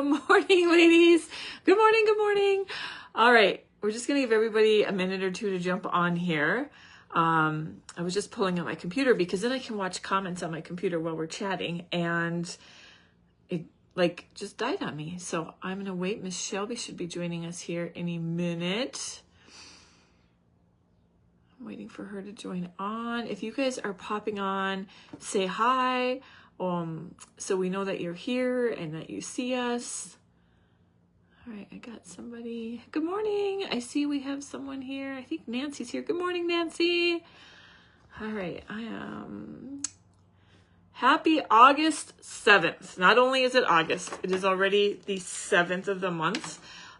Good morning, ladies. Good morning, good morning. All right, we're just gonna give everybody a minute or two to jump on here. I was just pulling up my computer because then I can watch comments on my computer while we're chatting, and it just died on me. So I'm gonna wait. Miss Shelby should be joining us here any minute. I'm waiting for her to join on. If you guys are popping on, say hi, so we know that you're here and that you see us. All right, I got somebody. Good morning. I see we have someone here. I think Nancy's here. Good morning, Nancy. All right, I am happy August 7th. Not only is it August, it is already the 7th of the month.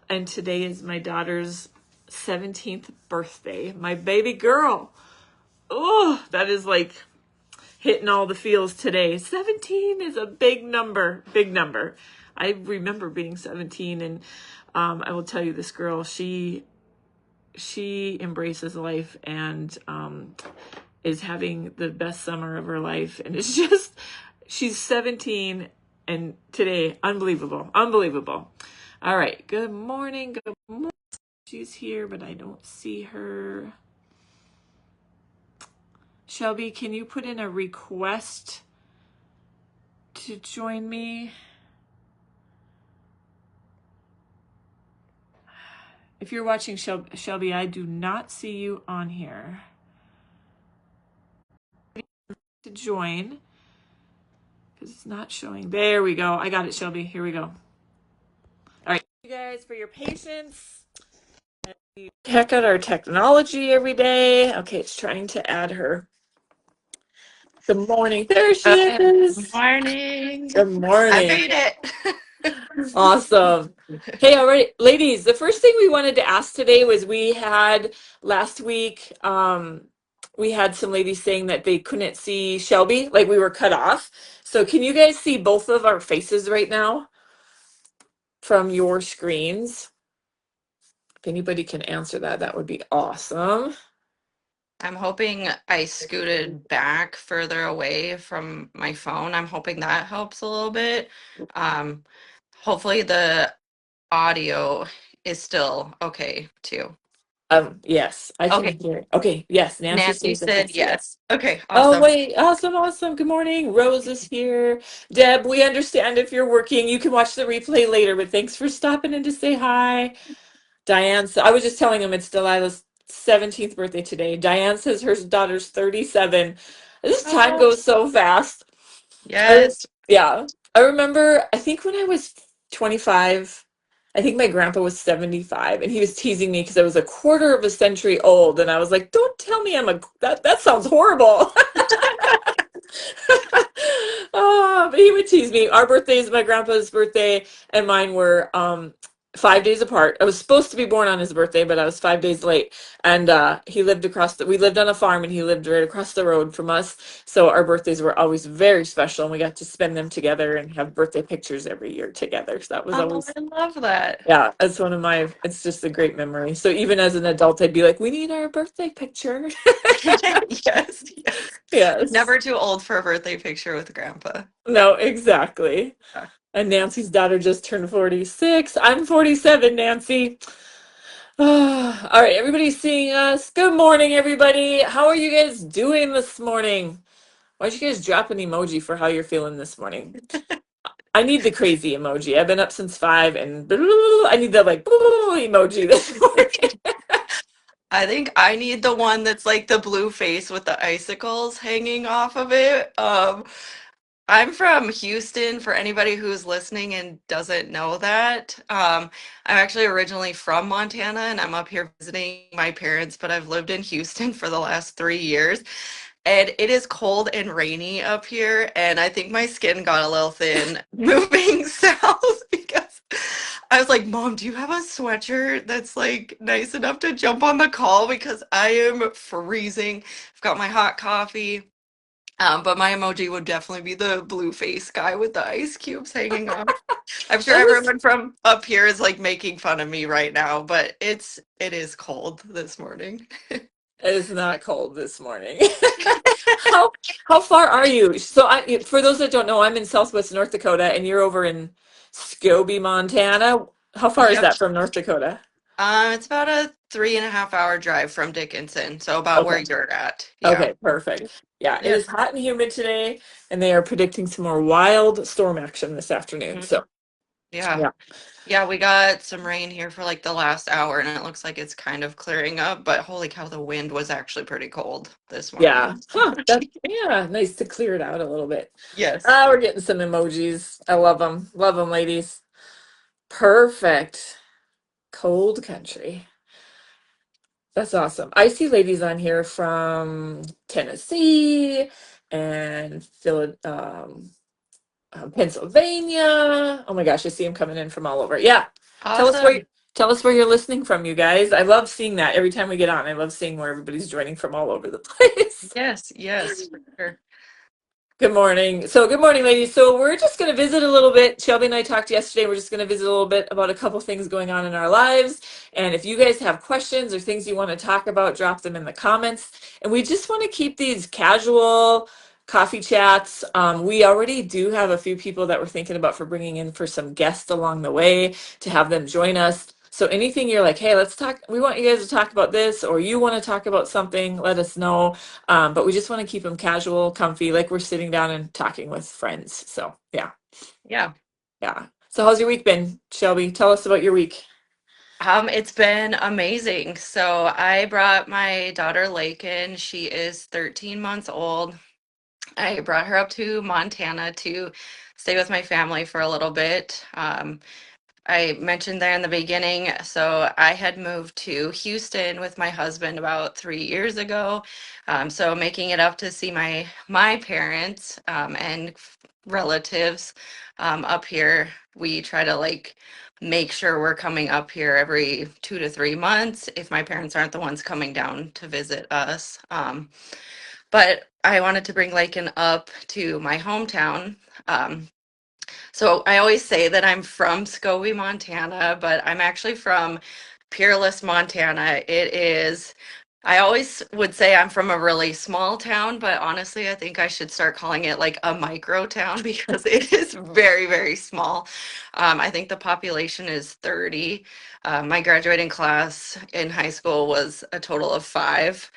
And today is my daughter's 17th birthday. My baby girl. Oh, that is like hitting all the feels today. 17 is a big number, big number. I remember being 17, and I will tell you, this girl, she embraces life and is having the best summer of her life. And it's just, she's 17, and today, unbelievable, unbelievable. All right, good morning, good morning. She's here, but I don't see her. Shelby, can you put in a request to join me? If you're watching Shelby, I do not see you on here. To join, because it's not showing. There we go. I got it, Shelby. Here we go. All right. Thank you guys for your patience. We check out our technology every day. Okay, it's trying to add her. Good morning. There she is. Good morning. Good morning. I made it. Awesome. Hey, all right, ladies, the first thing we wanted to ask today was we had last week, we had some ladies saying that they couldn't see Shelby, like we were cut off. So can you guys see both of our faces right now from your screens? If anybody can answer that, that would be awesome. I'm hoping I scooted back further away from my phone. I'm hoping that helps a little bit. Hopefully the audio is still okay too. Yes, I can Okay. hear. Okay, yes, Nancy Nancy says that said it's yes. yes. Okay, Oh, awesome. wait. Awesome. Awesome. Good morning. Rose is here. Deb, we understand if you're working, you can watch the replay later, but thanks for stopping in to say hi. Diane, so I was just telling him it's Delilah's 17th birthday today. Diane says her daughter's 37. This time Oh, goes so fast. yes. Yeah. I remember, I think when I was 25, I think my grandpa was 75, and he was teasing me because I was a quarter of a century old. And I was like, don't tell me that sounds horrible. But he would tease me. Our birthdays, my grandpa's birthday and mine were 5 days apart. I was supposed to be born on his birthday, but I was 5 days late. And he lived we lived on a farm, and he lived right across the road from us. So our birthdays were always very special, and we got to spend them together and have birthday pictures every year together. So that was Oh, always, I love that. yeah, it's just a great memory. So even as an adult, I'd be like, we need our birthday picture. Yes, yes. Yes. Never too old for a birthday picture with grandpa. No, exactly. Yeah. And Nancy's daughter just turned 46. I'm 47, Nancy. All right, everybody's seeing us. Good morning, everybody. How are you guys doing this morning? Why'd you guys drop an emoji for how you're feeling this morning? I need the crazy emoji. I've been up since 5, and I need the emoji this morning. I think I need the one that's like the blue face with the icicles hanging off of it. I'm from Houston, for anybody who's listening and doesn't know that. I'm actually originally from Montana and I'm up here visiting my parents, but I've lived in Houston for the last 3 years. And it is cold and rainy up here, and I think my skin got a little thin moving south because I was like, Mom, do you have a sweatshirt that's like nice enough to jump on the call? Because I am freezing. I've got my hot coffee. But my emoji would definitely be the blue face guy with the ice cubes hanging off. I'm sure That was everyone from up here is like making fun of me right now, but it is cold this morning. It is not cold this morning. How far are you? So for those that don't know, I'm in Southwest North Dakota, and you're over in Shelby, Montana. How far is Yep. that from North Dakota? It's about a 3.5 hour drive from Dickinson, so about where Okay. you're at. Yeah. Okay, perfect. Yeah, it Yeah. is hot and humid today, and they are predicting some more wild storm action this afternoon. Mhm. So, Yeah. yeah. Yeah, we got some rain here for like the last hour, and it looks like it's kind of clearing up, but holy cow, the wind was actually pretty cold this Yeah. morning. Huh, that's yeah, nice to clear it out a little bit. Yes. Ah, we're getting some emojis. I love them. Love them, ladies. Perfect. Cold country. That's awesome. I see ladies on here from Tennessee and Pennsylvania. Oh my gosh, I see them coming in from all over. Yeah. Tell us where Awesome. tell us where you're listening from, you guys. I love seeing that every time we get on. I love seeing where everybody's joining from all over the place. Yes, yes, for sure. Good morning. So, good morning, ladies. So, we're just going to visit a little bit. Shelby and I talked yesterday. We're just going to visit a little bit about a couple things going on in our lives. And if you guys have questions or things you want to talk about, drop them in the comments. And we just want to keep these casual coffee chats. We already do have a few people that we're thinking about for bringing in for some guests along the way to have them join us. So, anything you're like, hey, let's talk, we want you guys to talk about this, or you want to talk about something, let us know. But we just want to keep them casual, comfy, like we're sitting down and talking with friends. So yeah, Yeah. yeah. So how's your week been, Shelby? Tell us about your week. It's been amazing. So I brought my daughter Lakin. She is 13 months old. I brought her up to Montana to stay with my family for a little bit. I mentioned there in the beginning, so I had moved to Houston with my husband about 3 years ago. So making it up to see my parents and relatives up here. We try to like make sure we're coming up here every 2 to 3 months if my parents aren't the ones coming down to visit us. But I wanted to bring Lakin up to my hometown. So I always say that I'm from Scobie, Montana, but I'm actually from Peerless, Montana. It is, I always would say I'm from a really small town, but honestly, I think I should start calling it like a micro town because it is very, very small. I think the population is 30. My graduating class in high school was a total of five.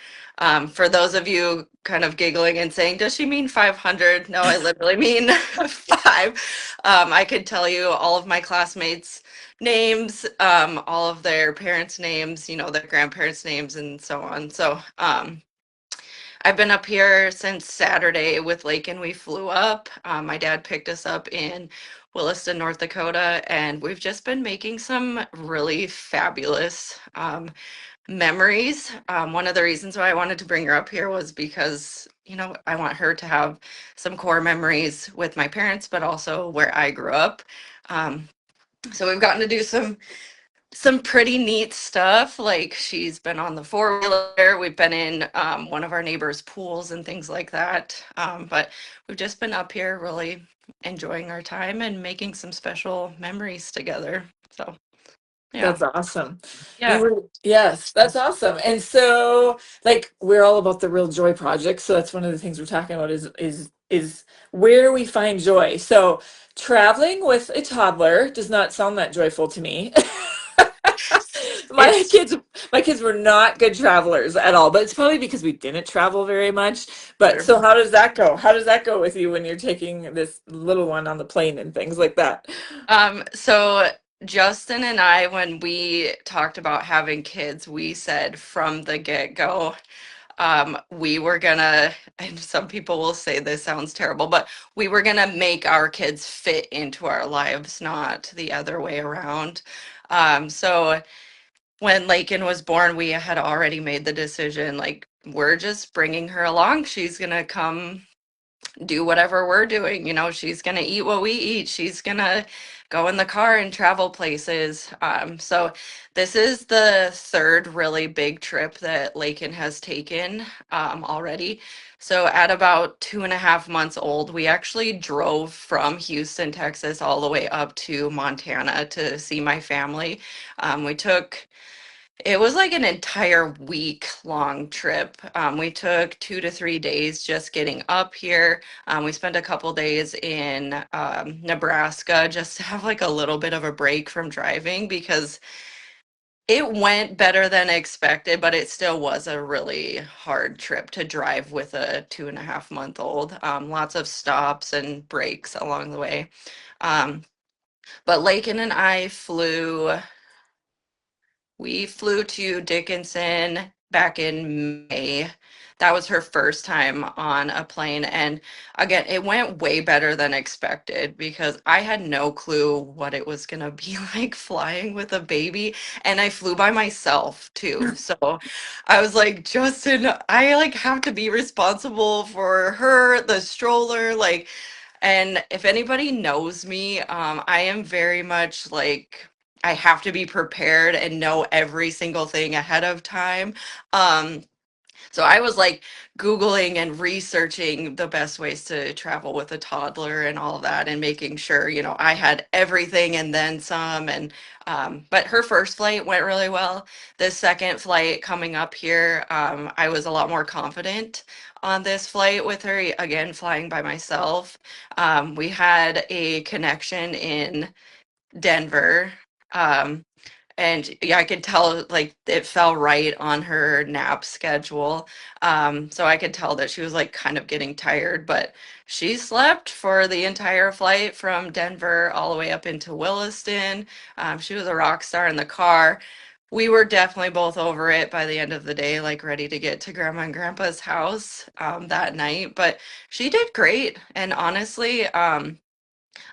For those of you kind of giggling and saying, does she mean 500? No, I literally mean five. I could tell you all of my classmates' names, all of their parents' names, their grandparents' names, and so on. So I've been up here since Saturday with Lake, and we flew up. My dad picked us up in Williston, North Dakota, and we've just been making some really fabulous memories. One of the reasons why I wanted to bring her up here was because, I want her to have some core memories with my parents, but also where I grew up. Um, so we've gotten to do some pretty neat stuff. Like she's been on the four-wheeler. We've been in one of our neighbors' pools and things like that. But we've just been up here really enjoying our time and making some special memories together. So yeah. That's awesome. We Yeah. were, yes, that's awesome. And so, like, we're all about the Real Joy Project. So that's one of the things we're talking about is where we find joy. So traveling with a toddler does not sound that joyful to me. my It's kids my kids were not good travelers at all, but it's probably because we didn't travel very much. But sure. so how does that go? How does that go with you when you're taking this little one on the plane and things like that? So Justin and I, when we talked about having kids, we said from the get-go, we were gonna, and some people will say this sounds terrible, but we were gonna make our kids fit into our lives, not the other way around. So when Lakin was born, we had already made the decision, like, we're just bringing her along. She's gonna come do whatever we're doing. She's going to eat what we eat. She's going to go in the car and travel places. So this is the third really big trip that Lakin has taken already. So at about 2.5 months old, we actually drove from Houston, Texas, all the way up to Montana to see my family. We took It was like an entire week long trip. We took 2 to 3 days just getting up here. We spent a couple days in Nebraska just to have like a little bit of a break from driving because it went better than expected, but it still was a really hard trip to drive with a 2.5 month old. Lots of stops and breaks along the way. Um, but Lakin and I we flew to Dickinson back in May. That was her first time on a plane. And again, it went way better than expected because I had no clue what it was going to be like flying with a baby. And I flew by myself too. So I was like, Justin, I like have to be responsible for her, the stroller, like, and if anybody knows me, I am very much like I have to be prepared and know every single thing ahead of time. Um, so I was like Googling and researching the best ways to travel with a toddler and all of that and making sure, I had everything and then some. And, but her first flight went really well. The second flight coming up here, I was a lot more confident on this flight with her, again, flying by myself. We had a connection in Denver. Um, and yeah, I could tell like it fell right on her nap schedule. So I could tell that she was like kind of getting tired, but she slept for the entire flight from Denver all the way up into Williston. She was a rock star in the car. We were definitely both over it by the end of the day, like ready to get to grandma and grandpa's house that night. But she did great. And honestly,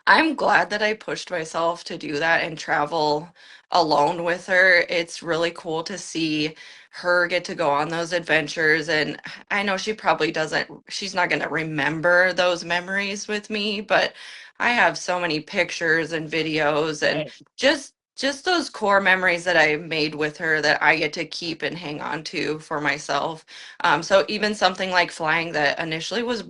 I'm glad that I pushed myself to do that and travel alone with her. It's really cool to see her get to go on those adventures. And I know she probably doesn't, she's not going to remember those memories with me, but I have so many pictures and videos and Right. just those core memories that I made with her that I get to keep and hang on to for myself. So even something like flying that initially was,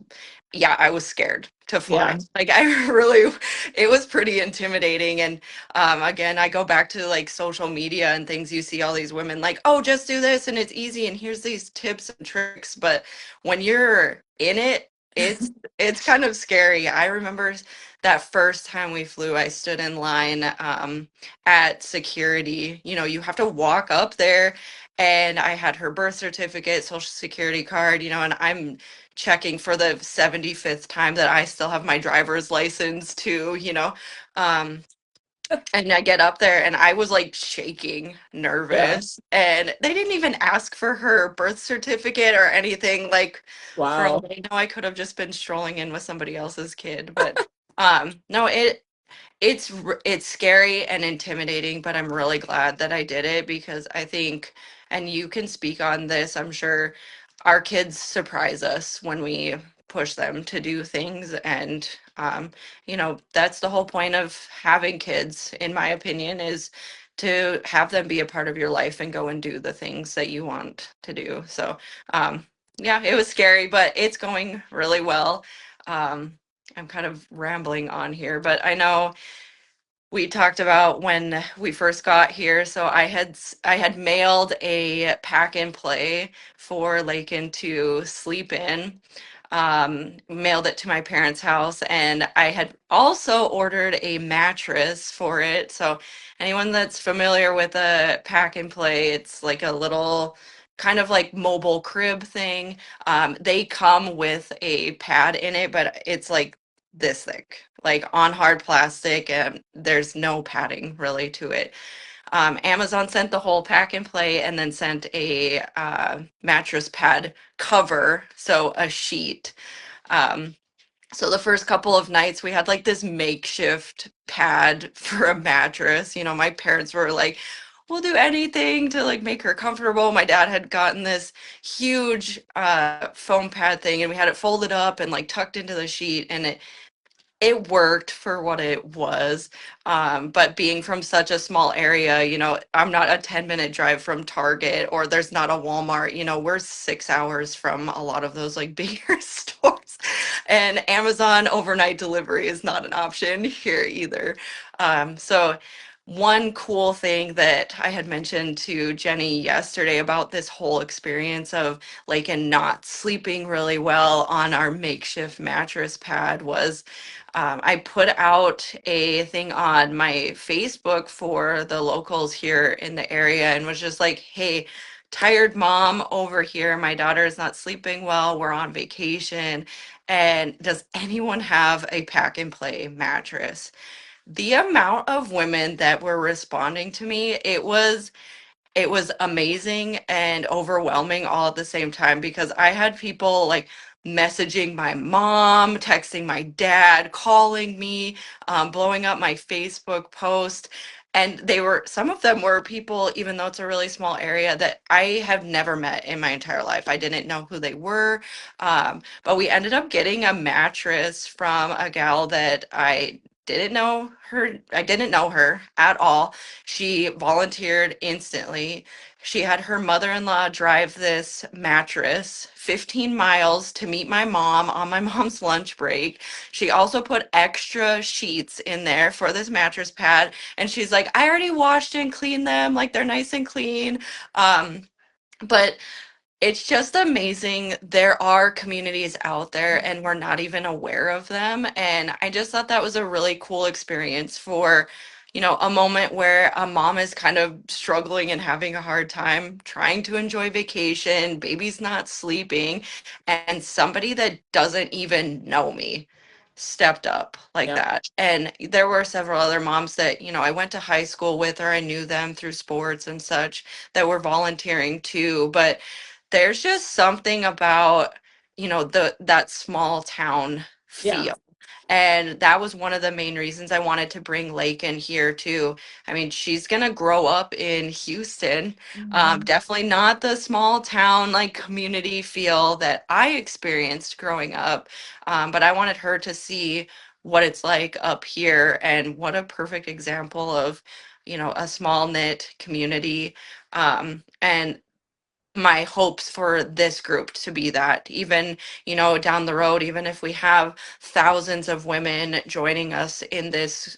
yeah, I was scared to Yeah. fly. Like I really, it was pretty intimidating. And again, I go back to like social media and things. You see all these women like, oh, just do this and it's easy. And here's these tips and tricks. But when you're in it, it's kind of scary. I remember that first time we flew, I stood in line at security. You have to walk up there. And I had her birth certificate, social security card, and I'm checking for the 75th time that I still have my driver's license too, Um, and I get up there and I was like shaking, Yeah. nervous, and they didn't even ask for her birth certificate or anything. Like, for all Wow. they know, I could have just been strolling in with somebody else's kid. But no, it's scary and intimidating, but I'm really glad that I did it because I think, and you can speak on this, I'm sure our kids surprise us when we push them to do things. And, that's the whole point of having kids, in my opinion, is to have them be a part of your life and go and do the things that you want to do. So, yeah, it was scary, but it's going really well. Um, I'm kind of rambling on here, but I know we talked about when we first got here. So I had mailed a pack and play for Lakin to sleep in. Mailed it to my parents' house, and I had also ordered a mattress for it. So anyone that's familiar with a pack and play, it's like a little kind of like mobile crib thing. They come with a pad in it, but it's like this thick, like on hard plastic, and there's no padding really to it. Amazon sent the whole pack and play and then sent a mattress pad cover, so a sheet. Um, so the first couple of nights we had like this makeshift pad for a mattress. My parents were like, we'll do anything to like make her comfortable. My dad had gotten this huge foam pad thing and we had it folded up and like tucked into the sheet, and it worked for what it was. But being from such a small area, I'm not a 10-minute drive from Target, or there's not a Walmart. We're 6 hours from a lot of those like bigger stores. And Amazon overnight delivery is not an option here either. So one cool thing that I had mentioned to Jenny yesterday about this whole experience of like and not sleeping really well on our makeshift mattress pad was I put out a thing on my Facebook for the locals here in the area and was just like, hey, tired mom over here. My daughter is not sleeping well. We're on vacation. And does anyone have a pack and play mattress? The amount of women that were responding to me, it was amazing and overwhelming all at the same time because I had people like messaging my mom, texting my dad, calling me, blowing up my Facebook post. And some of them were people, even though it's a really small area, that I have never met in my entire life. I didn't know who they were. But we ended up getting a mattress from a gal that I didn't know her at all. She volunteered instantly. She had her mother-in-law drive this mattress 15 miles to meet my mom on my mom's lunch break. She also put extra sheets in there for this mattress pad. And she's like, I already washed and cleaned them. Like they're nice and clean. But it's just amazing. There are communities out there and we're not even aware of them. And I just thought that was a really cool experience for, a moment where a mom is kind of struggling and having a hard time trying to enjoy vacation, baby's not sleeping, and somebody that doesn't even know me stepped up like Yeah. that. And there were several other moms that, I went to high school with or I knew them through sports and such that were volunteering too. But there's just something about, that small town Yeah. feel. And that was one of the main reasons I wanted to bring Lake in here too. I mean, she's gonna grow up in Houston. Mhm. Definitely not the small town like community feel that I experienced growing up. But I wanted her to see what it's like up here and what a perfect example of, a small knit community. And my hopes for this group to be that even down the road, even if we have thousands of women joining us in this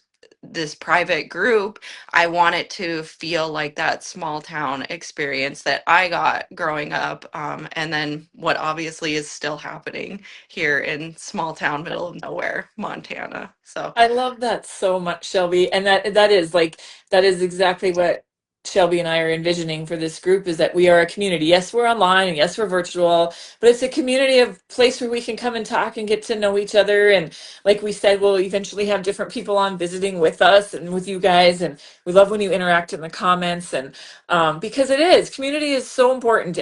private group, I want it to feel like that small town experience that I got growing up, and then what obviously is still happening here in small town middle of nowhere Montana. So I love that so much, Shelby. And that is exactly what Shelby and I are envisioning for this group is that we are a community. Yes, we're online and yes, we're virtual, but it's a community of place where we can come and talk and get to know each other. And like we said, we'll eventually have different people on visiting with us and with you guys. And we love when you interact in the comments and because community is so important.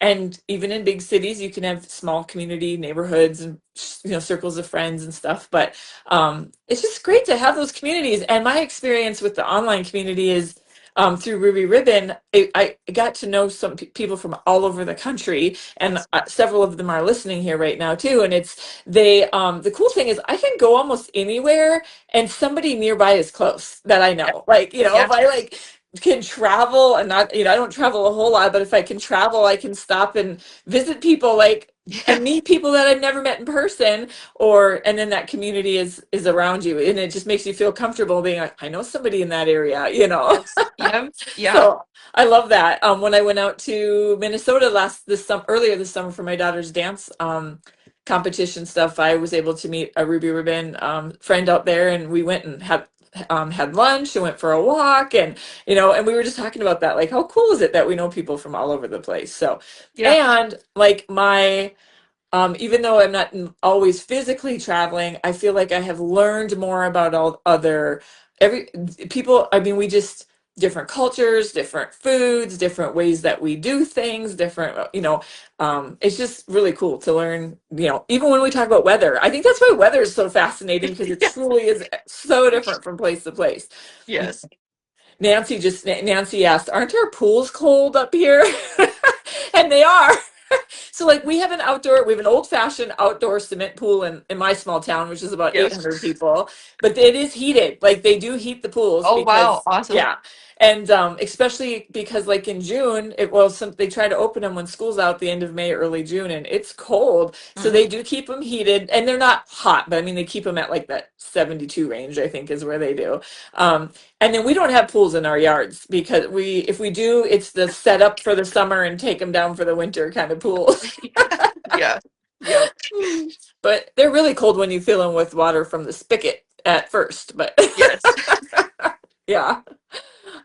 And even in big cities, you can have small community neighborhoods and circles of friends and stuff. But it's just great to have those communities. And my experience with the online community is through Ruby Ribbon, I got to know some people from all over the country, and that's several of them are listening here right now too. And the cool thing is I can go almost anywhere, and somebody nearby is close that I yeah, know. Like yeah, if I can travel and not I don't travel a whole lot, but if I can travel, I can stop and visit people yeah, and meet people that I've never met in person and then that community is around you and it just makes you feel comfortable being like, I know somebody in that area. yes, yep, yeah, So I love that. When I went out to Minnesota earlier this summer for my daughter's dance competition stuff, I was able to meet a Ruby Ribbon friend out there, and we went and had lunch and went for a walk, and and we were just talking about that, like how cool is it that we know people from all over the place. So, yeah, and like my even though I'm not always physically traveling, I feel like I have learned more about all other every people. I mean, we just different cultures, different foods, different ways that we do things, different, it's just really cool to learn, even when we talk about weather. I think that's why weather is so fascinating because it yes, truly is so different from place to place. yes, Nancy asked, aren't our pools cold up here? And they are. So like we have an old fashioned outdoor cement pool in my small town, which is about yes. 800 people, but it is heated. Like they do heat the pools Oh wow, because awesome. yeah. And especially because like in June, they try to open them when school's out the end of May, early June, and it's cold. So Mhm. they do keep them heated, and they're not hot, but I mean they keep them at like that 72 range, I think is where they do. Um, and then we don't have pools in our yards because if we do, it's the setup for the summer and take them down for the winter kind of pools. Yeah. Yep. But they're really cold when you fill them with water from the spigot at first. But Yes. yeah.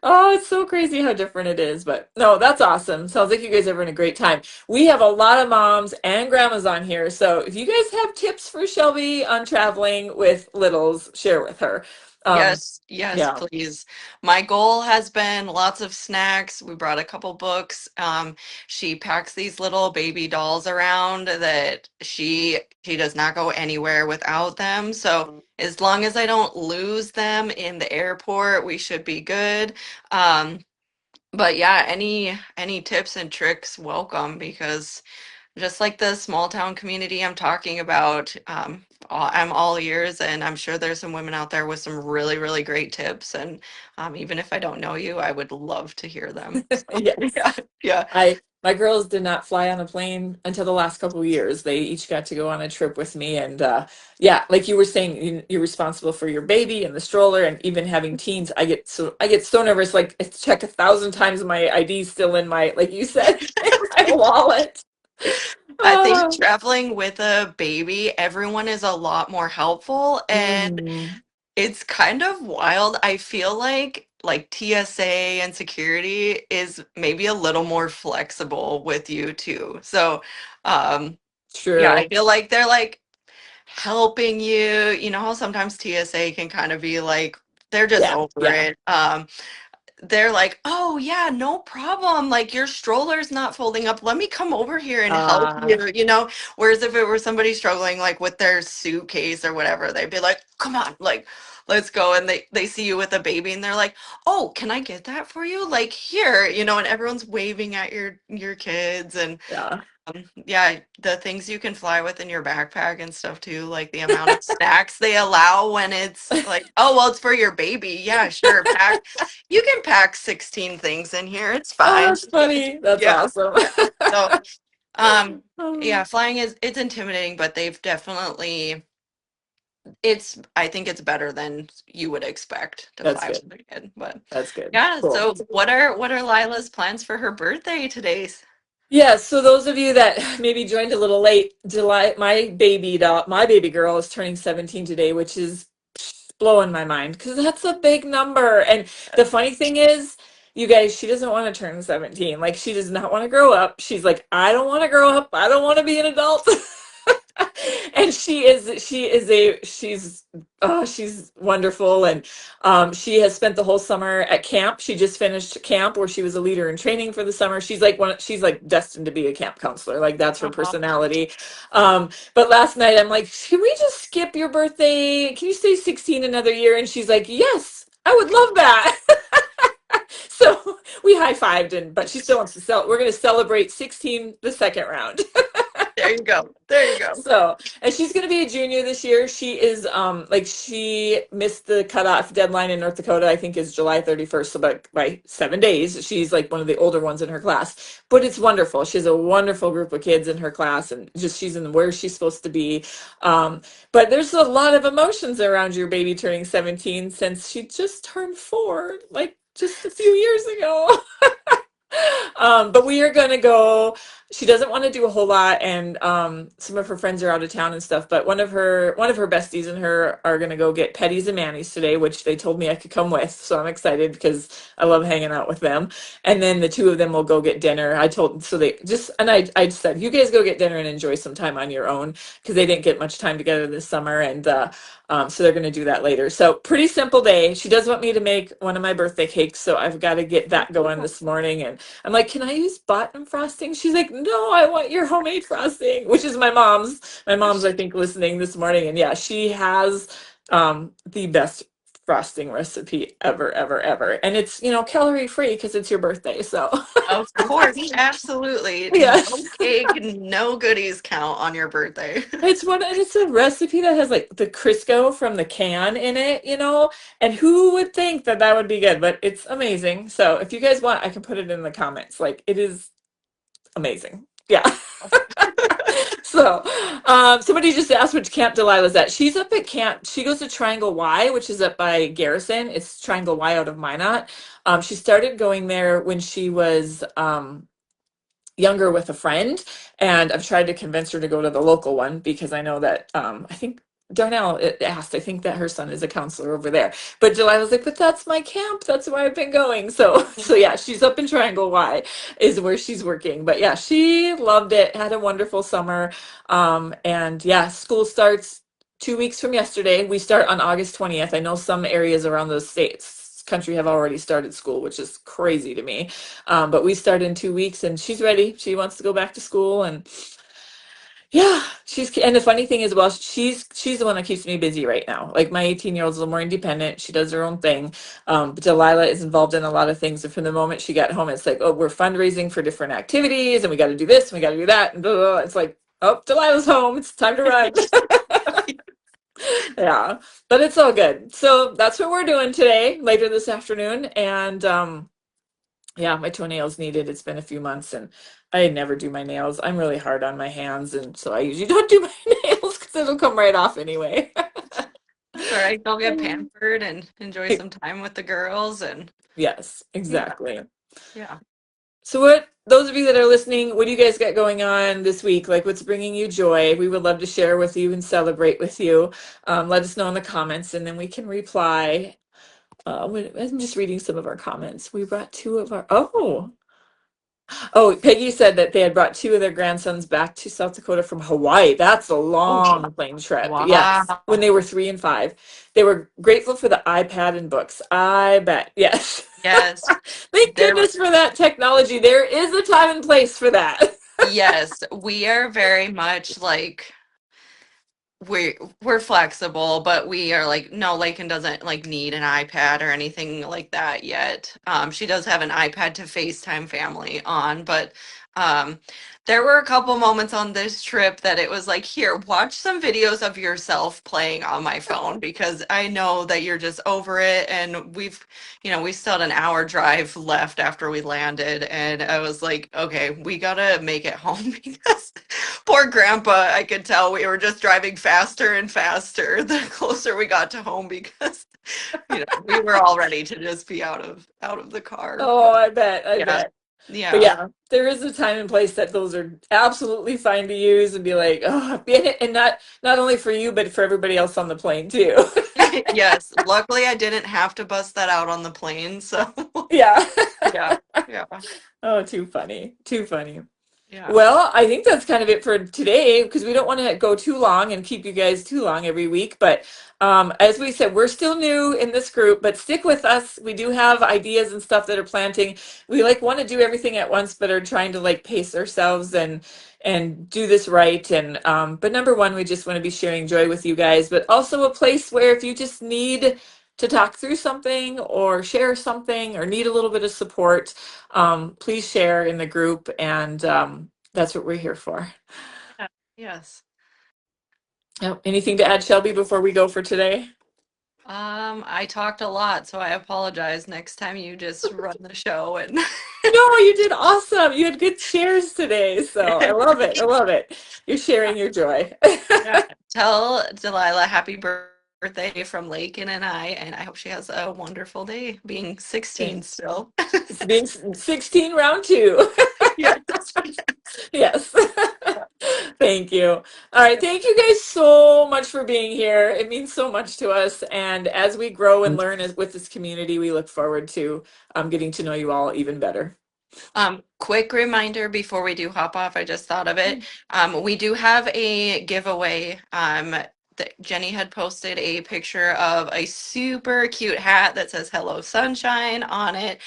Oh, it's so crazy how different it is. But no, that's awesome. Sounds like you guys are having a great time. We have a lot of moms and grandmas on here. So if you guys have tips for Shelby on traveling with littles, share with her. Um, Yes, yes, yeah. please. My goal has been lots of snacks. We brought a couple books. She packs these little baby dolls around that she does not go anywhere without them. So as long as I don't lose them in the airport, we should be good. Um, but yeah, any tips and tricks, welcome because just like the small town community I'm talking about, I'm all ears, and I'm sure there's some women out there with some really, really great tips. And even if I don't know you, I would love to hear them. So, Yes. yeah, yeah, My girls did not fly on a plane until the last couple of years. They each got to go on a trip with me, and yeah, like you were saying, you're responsible for your baby and the stroller, and even having teens. I get so nervous. Like I check 1,000 times my ID's still in my, like you said, in my wallet. I think Oh, traveling with a baby, everyone is a lot more helpful, and mm, it's kind of wild. I feel like TSA and security is maybe a little more flexible with you too. So, um, yeah, I true. feel like they're like helping you. You know how sometimes TSA can kind of be like they're just Yeah, over yeah. it. They're like, "Oh yeah, no problem. Like your stroller's not folding up. Let me come over here and help Uh, you." You know, whereas if it were somebody struggling like with their suitcase or whatever, they'd be like, "Come on, like let's go." And they see you with a baby and they're like, "Oh, can I get that for you? Like here." You know, and everyone's waving at your kids and yeah. yeah, the things you can fly with in your backpack and stuff too, like the amount of snacks they allow when it's like, oh, well, it's for your baby. Yeah, sure. You can pack 16 things in here. It's Oh, fine. that's funny. That's Yeah. awesome. Yeah. So, um, Oh, yeah, flying it's intimidating, but they've definitely, I think it's better than you would expect to that's fly with good. a kid. But That's good. yeah, Cool. so what are Lila's plans for her birthday today? Yeah, so those of you that maybe joined a little late, July, my baby girl is turning 17 today, which is blowing my mind because that's a big number. And the funny thing is, you guys, she doesn't want to turn 17. Like she does not want to grow up. She's like, I don't want to grow up. I don't want to be an adult. And she's wonderful, and she has spent the whole summer at camp. She just finished camp where she was a leader in training for the summer. She's like destined to be a camp counselor, like that's her Uh-huh. personality. But last night I'm like, can we just skip your birthday? Can you stay 16 another year? And she's like, yes, I would love that. So we high-fived, and but she still wants to we're going to celebrate 16 the second round. There you go. There you go. So, and she's going to be a junior this year. She is like she missed the cutoff deadline in North Dakota. I think is July 31st, so by 7 days. She's like one of the older ones in her class, but it's wonderful. She has a wonderful group of kids in her class, and just she's in where she's supposed to be. But there's a lot of emotions around your baby turning 17 since she just turned 4, like just a few years ago. But we are going to go. She doesn't want to do a whole lot, and some of her friends are out of town and stuff. But one of her besties and her are going to go get petties and manis today, which they told me I could come with. So I'm excited because I love hanging out with them. And then the two of them will go get dinner. I told so they just and I said you guys go get dinner and enjoy some time on your own because they didn't get much time together this summer, and so they're going to do that later. So pretty simple day. She does want me to make one of my birthday cakes, so I've got to get that going this morning. And I'm like, can I use bottom frosting? She's like, no, I want your homemade frosting, which is my mom's. My mom's, I think, listening this morning. And yeah, she has the best frosting recipe ever, ever, ever. And it's, calorie free because it's your birthday. So, Of course, absolutely. yeah. No cake, no goodies count on your birthday. And it's a recipe that has like the Crisco from the can in it, and who would think that that would be good, but it's amazing. So if you guys want, I can put it in the comments. Like it is amazing. Yeah. So, somebody just asked which camp Delilah's at. She's up at camp. She goes to Triangle Y, which is up by Garrison. It's Triangle Y out of Minot. She started going there when she was younger with a friend, and I've tried to convince her to go to the local one because I know that I think Darnell asked. I think that her son is a counselor over there. But Delilah's like, but that's my camp. That's where I've been going. So so yeah, she's up in Triangle Y is where she's working. But yeah, she loved it. Had a wonderful summer. And yeah, school starts 2 weeks from yesterday. We start on August 20th. I know some areas around the states country have already started school, which is crazy to me. But we start in 2 weeks, and she's ready. She wants to go back to school, and yeah, and the funny thing is, well, she's the one that keeps me busy right now. Like my 18-year-old is a little more independent. She does her own thing. But Delilah is involved in a lot of things. And from the moment she got home, it's like, oh, we're fundraising for different activities, and we got to do this, and we got to do that, and blah, blah, blah. It's like, oh, Delilah's home. It's time to run. Yeah, but it's all good. So that's what we're doing today, later this afternoon, and yeah, my toenails needed. It's been a few months, and I never do my nails. I'm really hard on my hands, and so I usually don't do my nails because it'll come right off anyway. That's all right. Go get pampered and enjoy some time with the girls and Yes, yeah, exactly. yeah. So what, those of you that are listening, what do you guys got going on this week? Like what's bringing you joy? We would love to share with you and celebrate with you. Let us know in the comments, and then we can reply. I'm just reading some of our comments. We brought two of our, Peggy said that they had brought two of their grandsons back to South Dakota from Hawaii. That's a Oh, long plane trip. Yes, when wow. they were 3 and 5. They were grateful for the iPad and books. I bet. Yes. Yes. Thank There goodness for that technology. There is a time and place for that. yes, we are very much like we're flexible, but we are like, no, Lakin doesn't like need an iPad or anything like that yet. She does have an iPad to FaceTime family on, but um, there were a couple moments on this trip that it was like, here, watch some videos of yourself playing on my phone because I know that you're just over it. And we still had an hour drive left after we landed, and I was like, okay, we gotta make it home because poor grandpa, I could tell we were just driving faster and faster the closer we got to home because we were all ready to just be out of the car. Oh, But I bet. I yeah. bet. But Yeah. yeah, there is a time and place that those are absolutely fine to use and be like, oh, and not only for you, but for everybody else on the plane too. Yes. Luckily I didn't have to bust that out on the plane. So Yeah. yeah. Yeah. Oh, too funny. Too funny. Yeah. Well, I think that's kind of it for today because we don't want to go too long and keep you guys too long every week. But as we said, we're still new in this group, but stick with us. We do have ideas and stuff that are planting. We like want to do everything at once, but are trying to like pace ourselves and do this right. And but number one, we just want to be sharing joy with you guys, but also a place where if you just need to talk through something or share something or need a little bit of support, please share in the group, and that's what we're here for. Yeah. Yes. Yep. Anything to add, Shelby, before we go for today? I talked a lot, so I apologize. Next time you just run the show and No, you did awesome. You had good shares today, so I love it. I love it. You're sharing your joy. yeah. Tell Delilah happy birthday from Lakin and I hope she has a wonderful day being 16 still. It's being 16 round two. Yes. Yes. Thank you. All right. Thank you guys so much for being here. It means so much to us. And as we grow and learn with this community, we look forward to getting to know you all even better. Quick reminder before we do hop off, I just thought of it. We do have a giveaway Jenny had posted a picture of a super cute hat that says "Hello Sunshine" on it.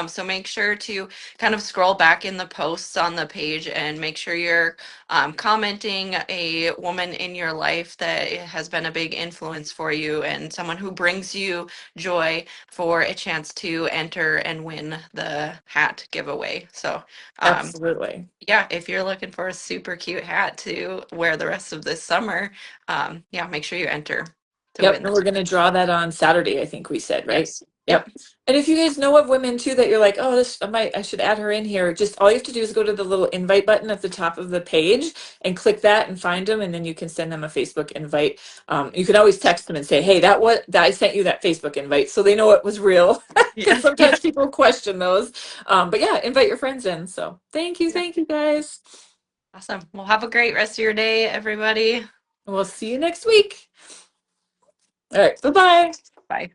So make sure to kind of scroll back in the posts on the page and make sure you're commenting a woman in your life that has been a big influence for you and someone who brings you joy for a chance to enter and win the hat giveaway. So, Absolutely. yeah, if you're looking for a super cute hat to wear the rest of this summer, yeah, make sure you enter to Yep, win and that. we're gonna draw that on Saturday, I think we said, right? Yes. Yep. Yep. And if you guys know of women too that you're like, oh, I should add her in here. Just all you have to do is go to the little invite button at the top of the page and click that and find them, and then you can send them a Facebook invite. You can always text them and say, hey, that I sent you that Facebook invite, so they know it was real. Because Yeah. Yeah. sometimes people question those. But yeah, invite your friends in. So Yeah. thank you guys. Awesome. Well, have a great rest of your day, everybody. And we'll see you next week. All right, bye bye. Bye.